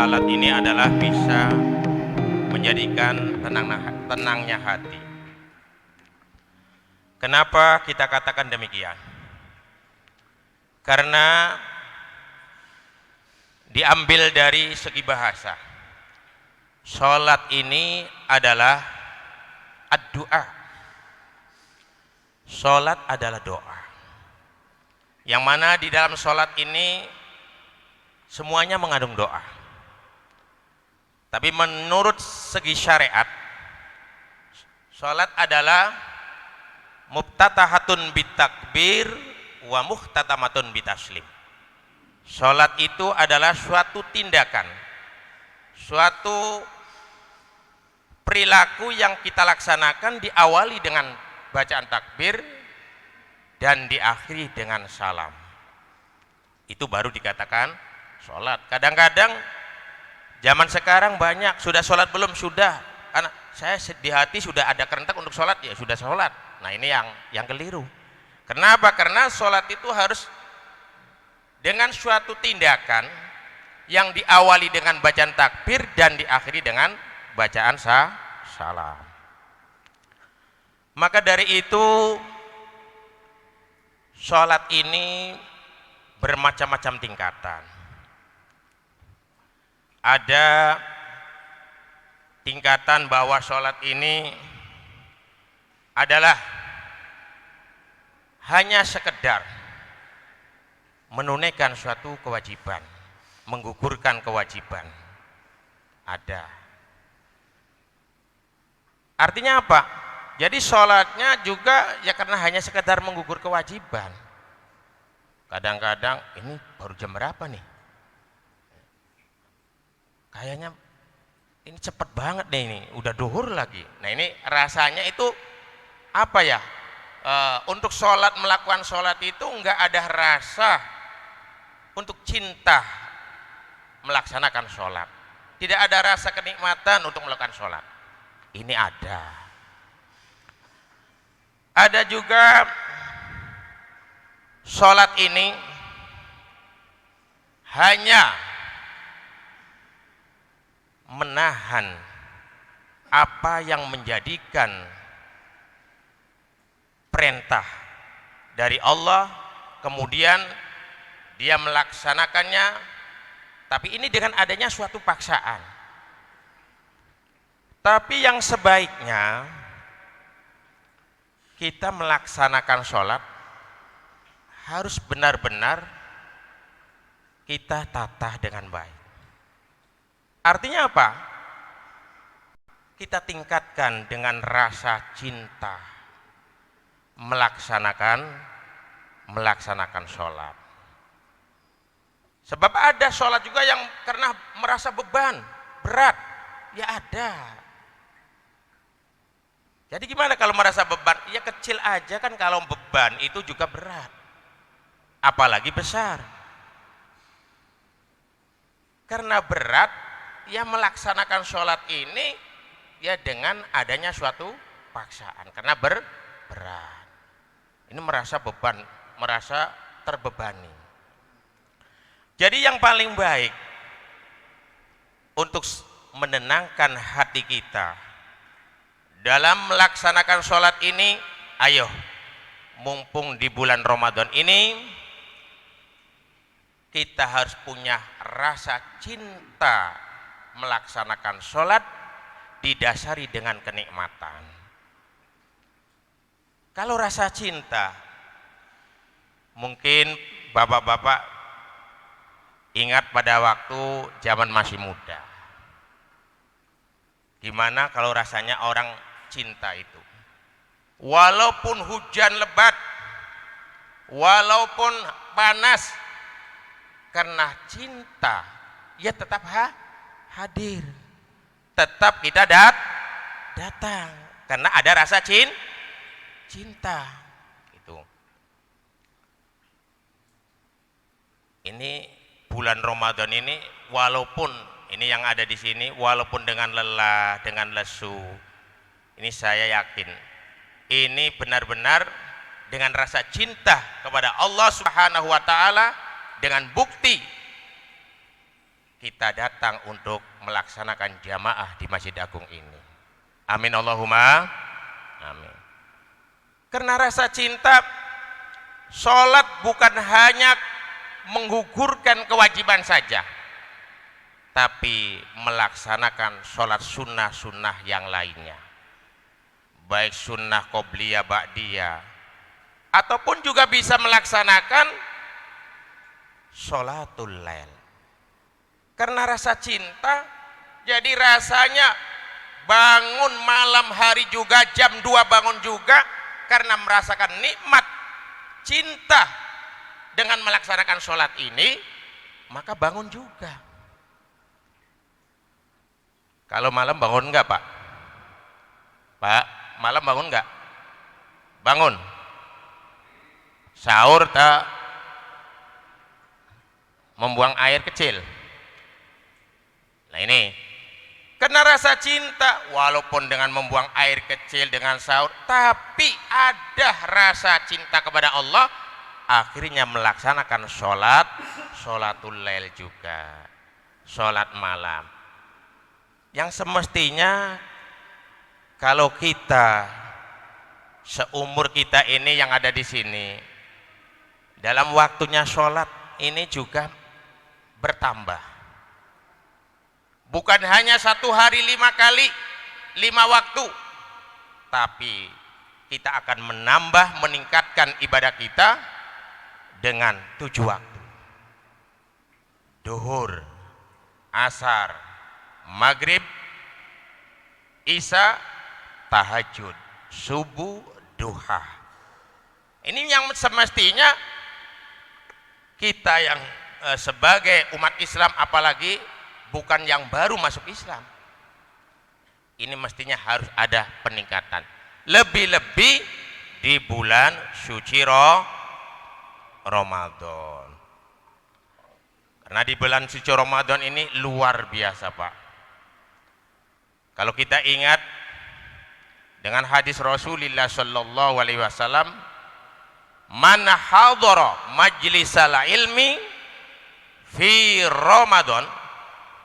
salat ini adalah bisa menjadikan tenangnya hati. Kenapa kita katakan demikian? Karena diambil dari segi bahasa. Salat ini adalah ad-du'a. Salat adalah doa. Yang mana di dalam salat ini semuanya mengandung doa. Tapi menurut segi syariat, salat adalah mubtatahatun bitakbir wa muhtatamatun bitaslim. Salat itu adalah suatu tindakan, suatu perilaku yang kita laksanakan diawali dengan bacaan takbir dan diakhiri dengan salam. Itu baru dikatakan salat. Kadang-kadang zaman sekarang banyak sudah salat belum? Sudah. Karena saya di hati sudah ada kerentak untuk salat, ya sudah salat. Nah, ini yang keliru. Kenapa? Karena salat itu harus dengan suatu tindakan yang diawali dengan bacaan takbir dan diakhiri dengan bacaan salam. Maka dari itu salat ini bermacam-macam tingkatan. Ada tingkatan bahwa salat ini adalah hanya sekedar menunaikan suatu kewajiban, menggugurkan kewajiban. Ada. Artinya apa? Jadi sholatnya juga ya karena hanya sekedar menggugur kewajiban. Kadang-kadang ini baru jam berapa nih? Kayaknya ini cepet banget nih ini, udah duhur lagi. Nah, ini rasanya itu apa ya? Untuk sholat, melakukan sholat itu enggak ada rasa untuk cinta melaksanakan sholat. Tidak ada rasa kenikmatan untuk melakukan sholat. Ini ada. Ada juga sholat ini hanya menahan apa yang menjadikan perintah dari Allah, kemudian dia melaksanakannya, tapi ini dengan adanya suatu paksaan. Tapi yang sebaiknya kita melaksanakan sholat harus benar-benar kita tata dengan baik. Artinya apa? Kita tingkatkan dengan rasa cinta melaksanakan sholat. Sebab ada sholat juga yang karena merasa beban, berat, ya ada. Jadi gimana kalau merasa beban? Ya kecil aja kan, kalau beban itu juga berat. Apalagi besar. Karena berat, ya melaksanakan sholat ini ya dengan adanya suatu paksaan. Karena berat. Ini merasa beban, merasa terbebani. Jadi yang paling baik untuk menenangkan hati kita dalam melaksanakan sholat ini, ayo mumpung di bulan Ramadan ini kita harus punya rasa cinta melaksanakan sholat didasari dengan kenikmatan. Kalau rasa cinta, mungkin bapak-bapak ingat pada waktu zaman masih muda. Gimana kalau rasanya orang cinta itu? Walaupun hujan lebat, walaupun panas, karena cinta, ya tetap hadir. Tetap kita datang. Karena ada rasa cinta. Gitu. Ini bulan Ramadan ini, walaupun ini yang ada di sini, walaupun dengan lelah, dengan lesu, ini saya yakin, ini benar-benar dengan rasa cinta kepada Allah Subhanahu wa Ta'ala, dengan bukti kita datang untuk melaksanakan jamaah di Masjid Agung ini. Amin Allahumma amin. Karena rasa cinta, sholat bukan hanya menggugurkan kewajiban saja, tapi melaksanakan sholat sunnah-sunnah yang lainnya, baik sunnah qobliyah ba'diyah, ataupun juga bisa melaksanakan sholatul lail. Karena rasa cinta, jadi rasanya bangun malam hari juga, jam 2 bangun juga, karena merasakan nikmat cinta dengan melaksanakan sholat ini, maka bangun juga. Kalau malam bangun enggak Pak? Pak, malam bangun enggak? Bangun. Sahur tak? Membuang air kecil. Nah ini, karena rasa cinta, walaupun dengan membuang air kecil, dengan sahur, tapi ada rasa cinta kepada Allah, akhirnya melaksanakan sholatul lail juga, sholat malam. Yang semestinya kalau kita seumur kita ini yang ada di sini, dalam waktunya sholat ini juga bertambah. Bukan hanya 1 hari 5 kali, 5 waktu, tapi kita akan menambah, meningkatkan ibadah kita dengan 7 waktu. Duhur, asar, maghrib, isya, tahajud, subuh, duha. Ini yang semestinya kita yang sebagai umat Islam, apalagi bukan yang baru masuk Islam, ini mestinya harus ada peningkatan, lebih-lebih di bulan suci Ramadan. Karena di bulan suci Ramadan ini luar biasa Pak. Kalau kita ingat dengan hadis Rasulullah sallallahu alaihi wasallam, man hadara majlisal ilmi fi Ramadan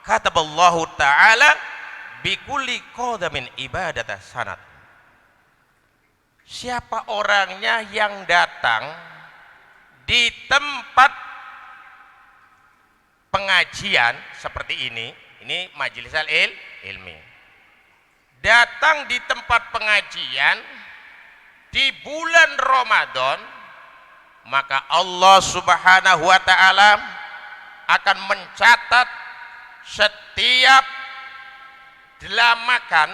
kataballahu ta'ala bikulli qadamin ibadatah sanat. Siapa orangnya yang datang di tempat pengajian seperti ini majelis ilmi, datang di tempat pengajian di bulan Ramadan, maka Allah subhanahu wa ta'ala akan mencatat setiap makan,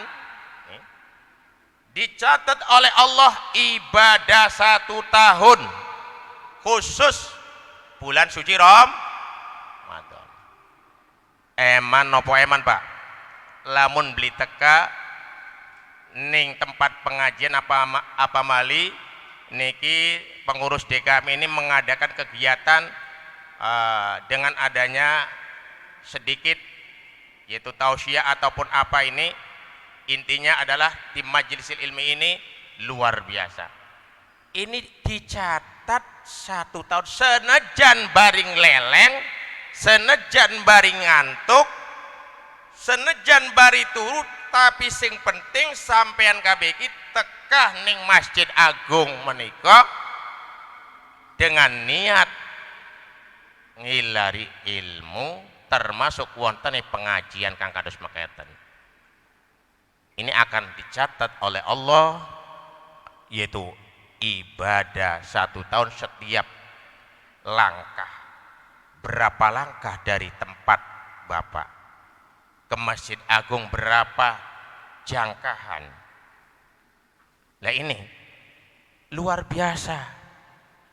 dicatat oleh Allah ibadah 1 tahun, khusus bulan suci Ramadan. Eman nopo eman Pak, lamun beli teka ning tempat pengajian apa mali niki pengurus DKM ini mengadakan kegiatan dengan adanya sedikit yaitu tausiah ataupun apa, ini intinya adalah di majelis ilmi ini luar biasa. Ini dicatat 1 tahun, senajan baring leleng, senajan baring ngantuk, senajan bari turu, tapi sing penting sampean kabeh iki tekah ning Masjid Agung menika dengan niat ngilari ilmu, termasuk wontene pengajian kang kados mekaten. Ini akan dicatat oleh Allah yaitu ibadah 1 tahun setiap langkah. Berapa langkah dari tempat Bapak ke Masjid Agung, berapa jangkahan. Nah ini luar biasa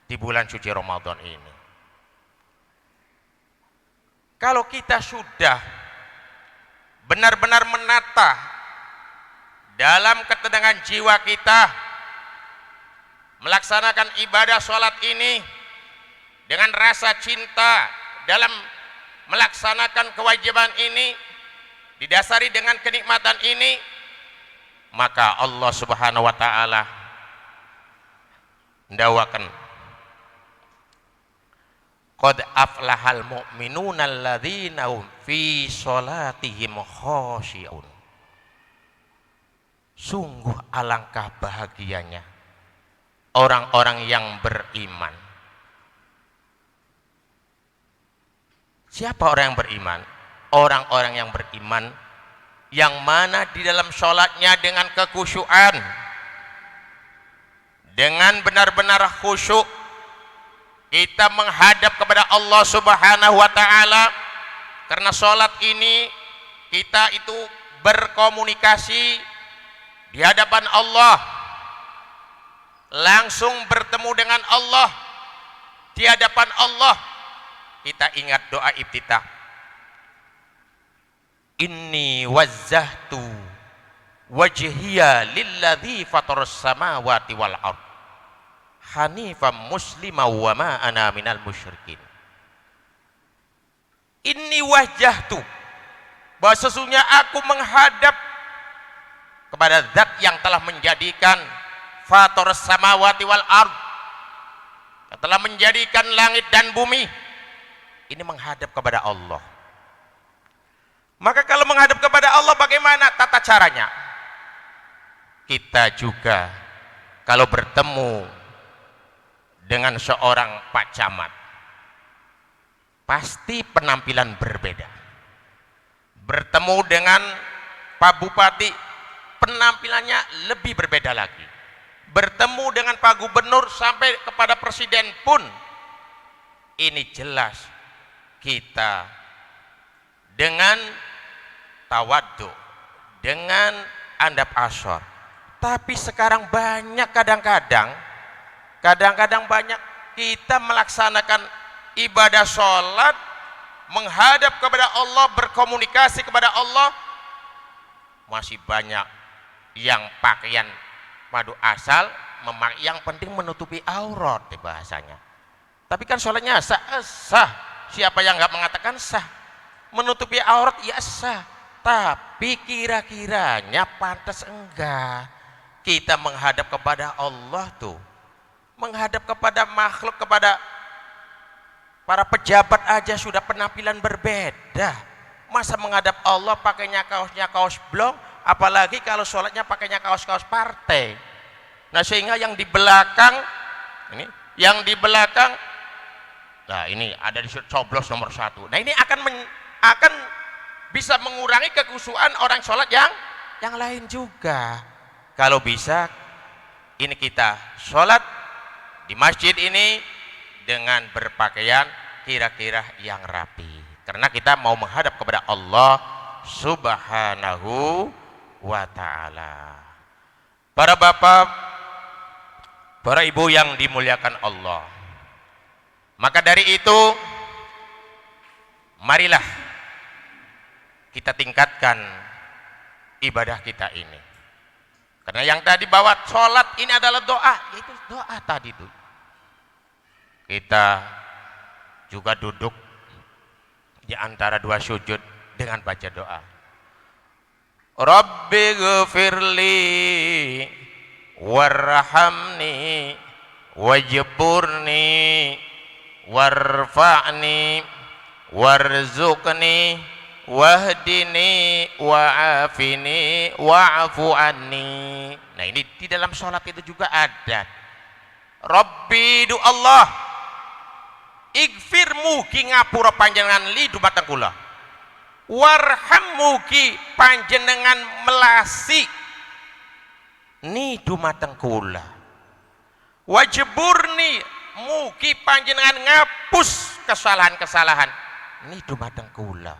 di bulan suci Ramadan ini. Kalau kita sudah benar-benar menata dalam ketenangan jiwa kita melaksanakan ibadah sholat ini dengan rasa cinta, dalam melaksanakan kewajiban ini didasari dengan kenikmatan ini, maka Allah subhanahu wa ta'ala ndawakan Qad aflahal mu'minuna alladzina hum fi sholatihim khashi'un. Sungguh alangkah bahagianya orang-orang yang beriman. Siapa orang yang beriman? Orang-orang yang beriman yang mana di dalam sholatnya dengan kekhusyuan, dengan benar-benar khusyuk, kita menghadap kepada Allah Subhanahu wa ta'ala. Karena sholat ini kita itu berkomunikasi di hadapan Allah, langsung bertemu dengan Allah di hadapan Allah. Kita ingat doa iftitah, inni wazzahtu wajhiya lilladzi fataras samawati wal ard hanifan muslima wa ma ana minal musyrikin. Inni wajjahtu, bahwa sesungguhnya aku menghadap kepada zat yang telah menjadikan fataras samawati wal ard, yang telah menjadikan langit dan bumi. Ini menghadap kepada Allah. Maka kalau menghadap kepada Allah, bagaimana tata caranya? Kita juga kalau bertemu dengan seorang Pak Camat, pasti penampilan berbeda. Bertemu dengan Pak Bupati, penampilannya lebih berbeda lagi. Bertemu dengan Pak Gubernur sampai kepada Presiden pun, ini jelas kita dengan tawadhu, dengan andap asor. Tapi sekarang banyak kadang-kadang banyak kita melaksanakan ibadah sholat, menghadap kepada Allah, berkomunikasi kepada Allah, masih banyak yang pakaian madu asal, yang penting menutupi aurat bahasanya. Tapi kan sholatnya sah. Siapa yang nggak mengatakan sah? Menutupi aurat ya sah. Tapi kira-kiranya pantas enggak kita menghadap kepada Allah tuh, menghadap kepada makhluk, kepada para pejabat aja sudah penampilan berbeda. Masa menghadap Allah pakainya kaosnya kaos blong, apalagi kalau sholatnya pakainya kaos-kaos partai. Nah sehingga yang di belakang ini, nah ini ada di coblos nomor 1. Nah ini akan bisa mengurangi kekhusyuan orang sholat yang lain juga. Kalau bisa, ini kita sholat di masjid ini dengan berpakaian kira-kira yang rapi. Karena kita mau menghadap kepada Allah Subhanahu wa ta'ala. Para bapak, para ibu yang dimuliakan Allah, maka dari itu marilah kita tingkatkan ibadah kita ini. Karena yang tadi bahwa sholat ini adalah doa, yaitu doa tadi itu. Kita juga duduk di antara dua sujud dengan baca doa. Rabbi ghfirli warhamni wajburni warfa'ni warzuqni wahdini wa'afini wa'afu anni. Nah ini di dalam sholat itu juga ada. Rabbi du Allah igfir mugi ngapura panjenengan li dumateng kula, warham mugi panjenengan melasi ni dumateng kula, wajburni mugi panjenengan ngapus kesalahan-kesalahan ni dumateng kula,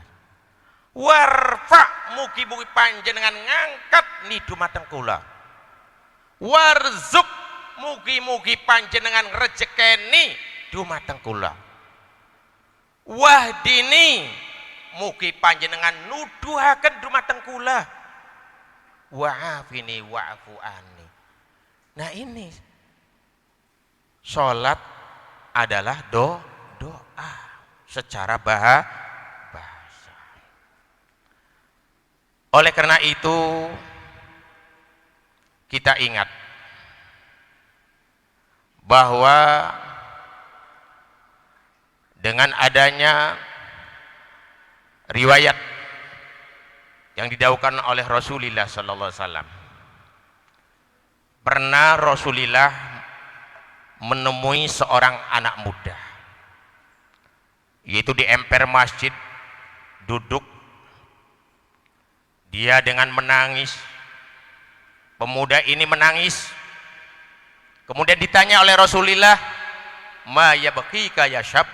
warfa mugi-mugi panjenengan ngangkat ni dumateng kula, warzuk mugi-mugi panjenengan rezekeni dumateng kula, wahdini mugi panjenengan nuduhaken dumateng kula, wa'afini wa'afu anni. Nah ini sholat adalah doa secara bahasa. Oleh karena itu kita ingat bahwa dengan adanya riwayat yang didaukan oleh Rasulullah sallallahu alaihi wasallam, pernah Rasulullah menemui seorang anak muda, yaitu di emper masjid, duduk dia dengan menangis. Pemuda ini menangis, kemudian ditanya oleh Rasulullah, ma yabkika ya syab,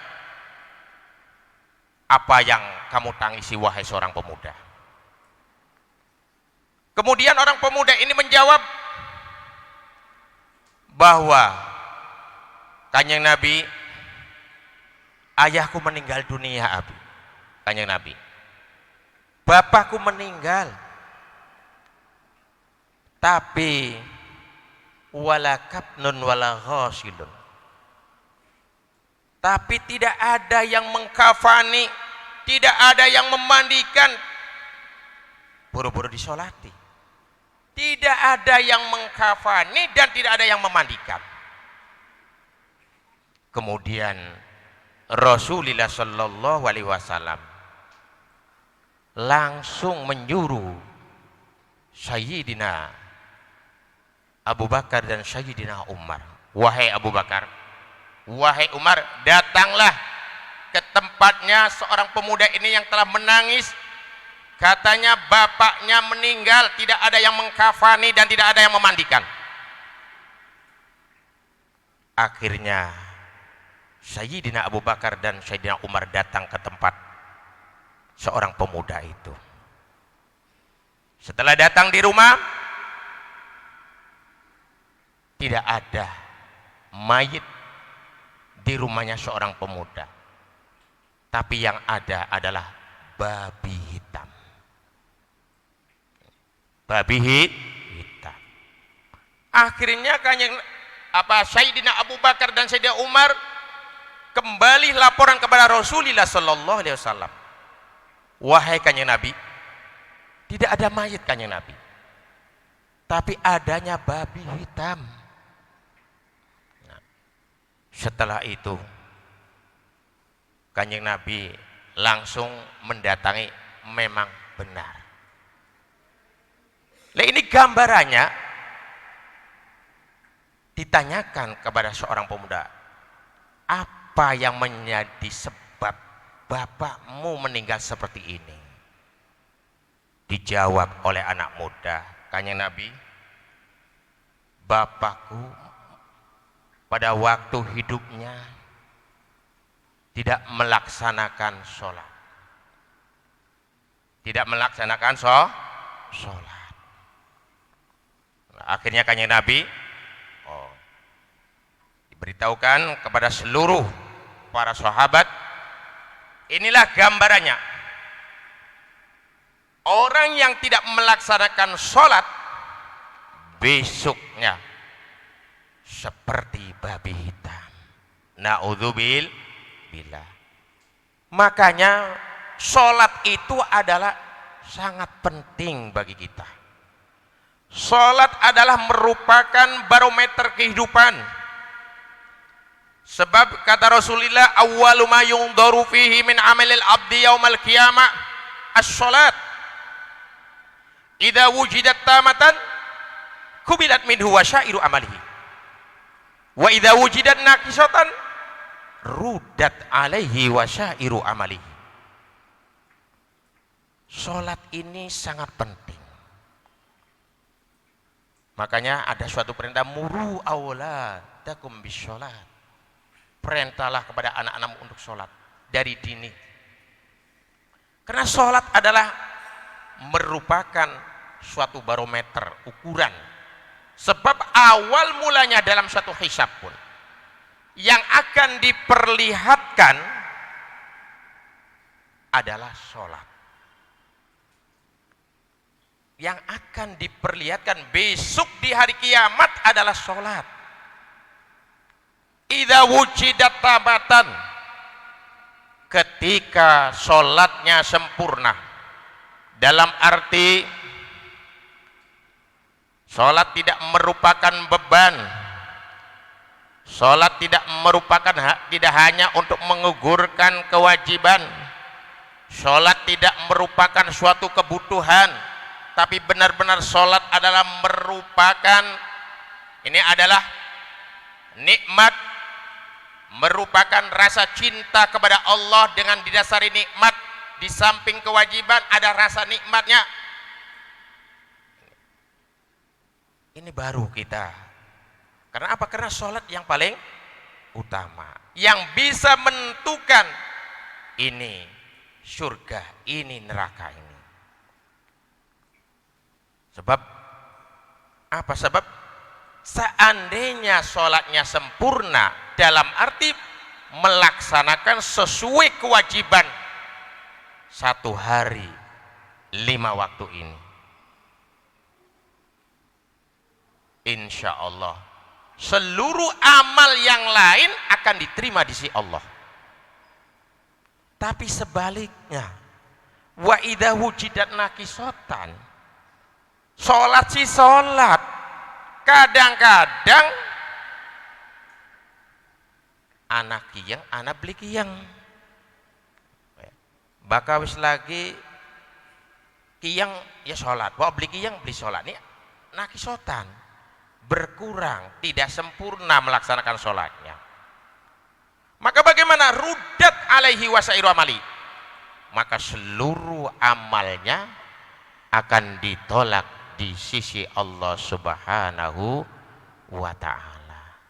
apa yang kamu tangisi wahai seorang pemuda? Kemudian orang pemuda ini menjawab bahwa, Kanjeng Nabi, ayahku meninggal dunia, Abi. Kanjeng Nabi, bapakku meninggal, tapi wala kapnun wala ghasilun, tapi tidak ada yang mengkafani, tidak ada yang memandikan, buru-buru disolati. Tidak ada yang mengkafani dan tidak ada yang memandikan. Kemudian Rasulullah sallallahu alaihi wasallam langsung menyuruh Sayyidina Abu Bakar dan Sayyidina Umar, wahai Abu Bakar, wahai Umar, datanglah ke tempatnya seorang pemuda ini yang telah menangis. Katanya bapaknya meninggal, tidak ada yang mengkafani dan tidak ada yang memandikan. Akhirnya Sayyidina Abu Bakar dan Sayyidina Umar datang ke tempat seorang pemuda itu. Setelah datang di rumah, tidak ada mayit di rumahnya seorang pemuda, tapi yang ada adalah babi hitam. Babi hitam. Akhirnya Sayyidina Abu Bakar dan Sayyidina Umar kembali laporan kepada Rasulullah sallallahu alaihi wasallam, wahai Kanjeng Nabi, tidak ada mayit Kanjeng Nabi, tapi adanya babi hitam. Nah, setelah itu Kanjeng Nabi langsung mendatangi, memang benar. Nah, ini gambarannya, ditanyakan kepada seorang pemuda, apa yang menjadi sebab bapakmu meninggal seperti ini? Dijawab oleh anak muda, Kanjeng Nabi, bapakku pada waktu hidupnya tidak melaksanakan sholat. Tidak melaksanakan sholat. Akhirnya Kanjeng Nabi diberitahukan kepada seluruh para sahabat, inilah gambarannya. Orang yang tidak melaksanakan sholat besoknya seperti babi hitam. Na'udzubillah. Makanya sholat itu adalah sangat penting bagi kita. Sholat adalah merupakan barometer kehidupan. Sebab kata Rasulullah, awwalu ma yundaru fihi min amalil abdi yaumal qiyamah as-sholat. Idza wujidat tamatan kubilat minhu wasyairu amalihi. Wa idza wujidat naqisatan rudat alaihi wasyairu amalihi. Sholat ini sangat penting. Makanya ada suatu perintah, muru auladakum bisholat. Perintahlah kepada anak-anakmu untuk sholat dari dini. Karena sholat adalah merupakan suatu barometer, ukuran. Sebab awal mulanya dalam suatu hisab pun yang akan diperlihatkan adalah sholat. Yang akan diperlihatkan besok di hari kiamat adalah sholat. Idza wujidat tamatan, ketika sholatnya sempurna, dalam arti sholat tidak merupakan beban, Sholat tidak hanya untuk menggugurkan kewajiban. Sholat tidak merupakan suatu kebutuhan, tapi benar-benar sholat adalah ini adalah nikmat, merupakan rasa cinta kepada Allah dengan didasari nikmat. Di samping kewajiban ada rasa nikmatnya. Ini baru kita. Karena apa? Karena sholat yang paling utama, yang bisa menentukan ini surga, ini neraka ini. Sebab apa? Sebab seandainya sholatnya sempurna dalam arti melaksanakan sesuai kewajiban 1 hari 5 waktu ini, insya Allah seluruh amal yang lain akan diterima di sisi Allah. Tapi sebaliknya, wa idza wujidat naqisotan, sholat sih sholat, kadang-kadang anak kiyang, anak beli kiyang, bakal wis lagi kiyang ya sholat, bawa beli kiyang beli sholat, ini naqisotan, berkurang, tidak sempurna melaksanakan sholatnya. Maka bagaimana? Ruddat alaihi wasairu amali, maka seluruh amalnya akan ditolak di sisi Allah Subhanahu wa ta'ala.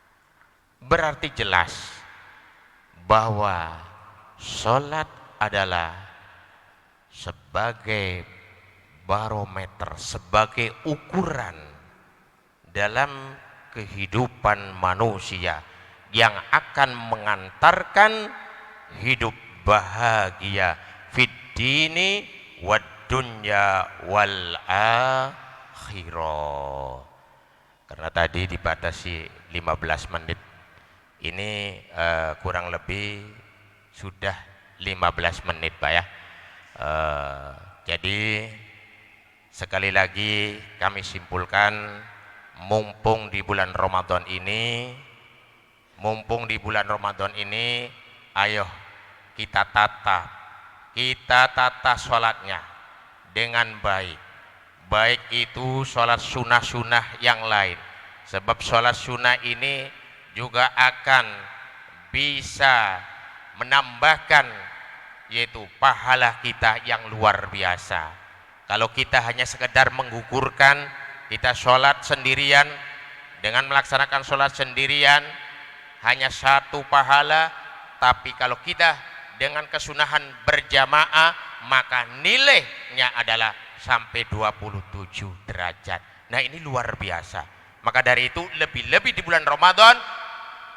Berarti jelas bahwa sholat adalah sebagai barometer, sebagai ukuran dalam kehidupan manusia yang akan mengantarkan hidup bahagia fid dini wad dunya wal akhirah. Karena tadi dibatasi 15 menit, ini kurang lebih sudah 15 menit Pak ya. Jadi sekali lagi kami simpulkan, mumpung di bulan Ramadan ini, ayo kita tata sholatnya dengan baik. Baik itu sholat sunnah-sunnah yang lain, sebab sholat sunnah ini juga akan bisa menambahkan yaitu pahala kita yang luar biasa. Kalau kita hanya sekedar menggugurkan, kita sholat sendirian, dengan melaksanakan sholat sendirian hanya 1 pahala, tapi kalau kita dengan kesunahan berjamaah maka nilainya adalah sampai 27 derajat. Nah ini luar biasa. Maka dari itu lebih-lebih di bulan Ramadan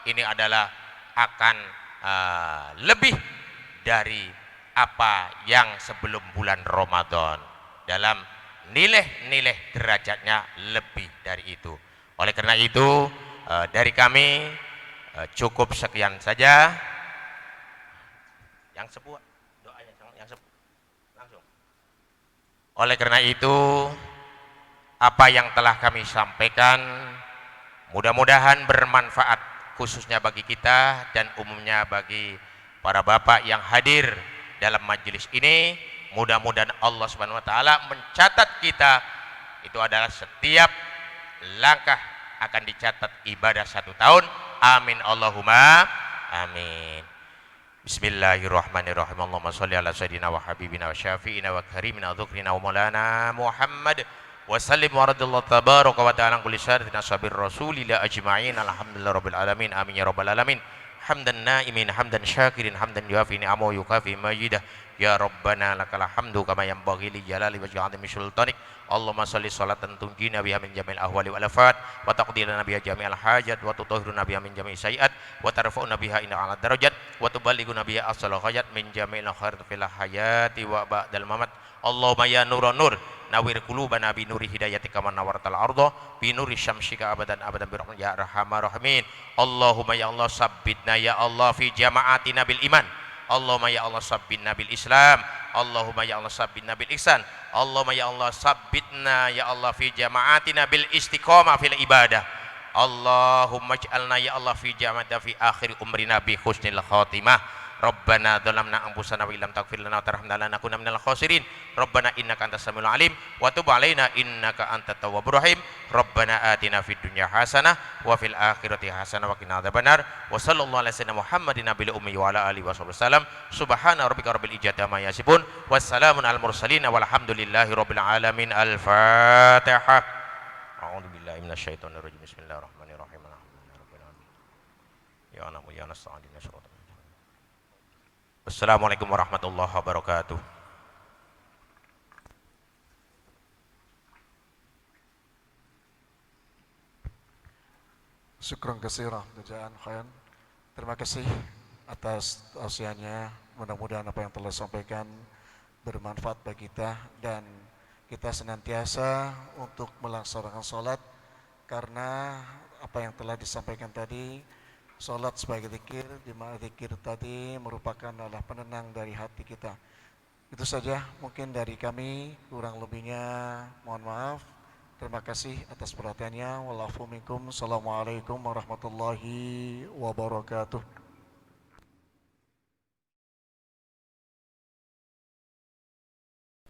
ini adalah akan lebih dari apa yang sebelum bulan Ramadan, dalam nilai-nilai derajatnya lebih dari itu. Oleh karena itu dari kami cukup sekian saja. Yang sebuah doanya yang langsung. Oleh karena itu apa yang telah kami sampaikan mudah-mudahan bermanfaat, khususnya bagi kita dan umumnya bagi para bapak yang hadir dalam majelis ini. Mudah-mudahan Allah Subhanahu wa taala mencatat kita itu adalah setiap langkah akan dicatat ibadah 1 tahun. Amin Allahumma amin. Bismillahirrahmanirrahim. Allahumma sholli ala sayyidina wa habibina wa syafi'ina wa karimina wa dhukrina wa maulana Muhammad wa sallim wa radallahu tabaraka wa ta'ala kulli syaratina sabir rasulillah ajma'in. Alhamdulillah rabbil alamin. Amin ya rabbal alamin. Hamdan na'imin hamdan syakirin hamdan yuafi ni'amahu yukafi majidah. Ya Rabbana lakal hamdu kama yanbaghi li jalali wajhi 'azimi sultanik. Allahumma shalli sholatan tunjina biha min jamil ahwali wal afat wa taqdilana biha jami'al hajat wa tutahhiruna biha min jami'i sayiat wa tarfa'una biha ila a'la darajat wa tuballighuna biha asal ghayat min jami'il khairat fil hayati wa ba'dal mamat. Allahumma ya nurun nur nawir qulubana bi nuri hidayatika man nawartal arda bi nuri syamsika abadan abadan bi rahmatika ya arhamar rahimin. Allahumma ya Allah sabbitna ya Allah fi jama'atina bil iman. Allahumma ya Allah sabbitna bil Islam. Allahumma ya Allah sabbitna bil ihsan. Allahumma ya Allah sabbitna ya Allah fi jama'atina bil istiqamah fil ibadah. Allahumma ij'alna ya Allah fi jama'ati fi akhir umrina bi husnil khatimah. Rabbana dzalamna anfusana wa illam taghfir lana wa tarhamna lanakunanna minal khasirin. Rabbana innaka antas samiul alim wa tub alaina innaka antat tawwabur rahim. Rabbana atina fid dunya hasanah wa fil akhirati hasanah wa qina adzabannar. Wa sallallahu ala sayyidina Muhammadin nabiyil ummi wa ala alihi wasallam. Subhana rabbika rabbil izzati amma yasifun. Wassalamun al mursalin walhamdulillahi rabbil alamin. Al-Fatihah. A'udzu billahi minasyaitonir rajim. Bismillahirrahmanirrahim. Alhamdulillahi rabbil alamin. Ya namu ya nasta'in syurata. Assalamualaikum warahmatullahi wabarakatuh. Syukran katsira jazaan khairan. Terima kasih atas tausiahnya. Mudah-mudahan apa yang telah disampaikan bermanfaat bagi kita dan kita senantiasa untuk melaksanakan salat karena apa yang telah disampaikan tadi, salat sebagai zikir, di mana zikir tadi merupakan adalah penenang dari hati kita. Itu saja mungkin dari kami, kurang lebihnya mohon maaf. Terima kasih atas perhatiannya. Wallahualam. Assalamualaikum warahmatullahi wabarakatuh.